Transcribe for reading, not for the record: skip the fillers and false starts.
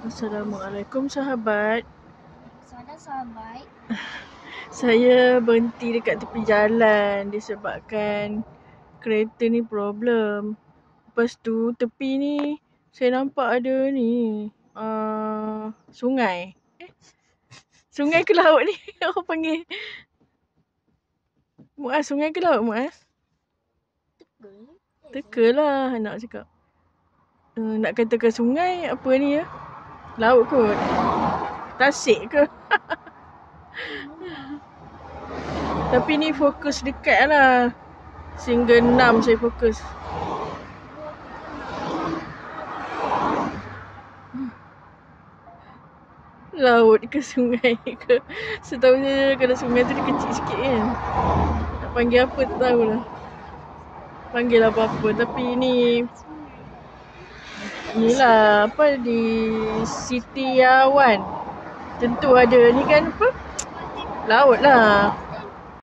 Assalamualaikum sahabat. Salam sahabat. Saya berhenti dekat tepi jalan disebabkan kereta ni problem. Lepas tu tepi ni saya nampak ada ni sungai. Sungai ke laut ni? Orang panggil. Muaz, sungai ke laut Muaz? Teka lah nak cakap. Nak katakan sungai apa ni ya? Laut kot. Tasik ke? Tapi ni fokus dekat lah. Sehingga 6 saya fokus. Laut ke sungai ke? Setahu saya kalau sungai tu dia kecil sikit kan. Nak panggil apa tak tahulah. Panggil apa-apa. Tapi inilah apa di Siti Awan. Tentu ada ni kan apa? Laut lah.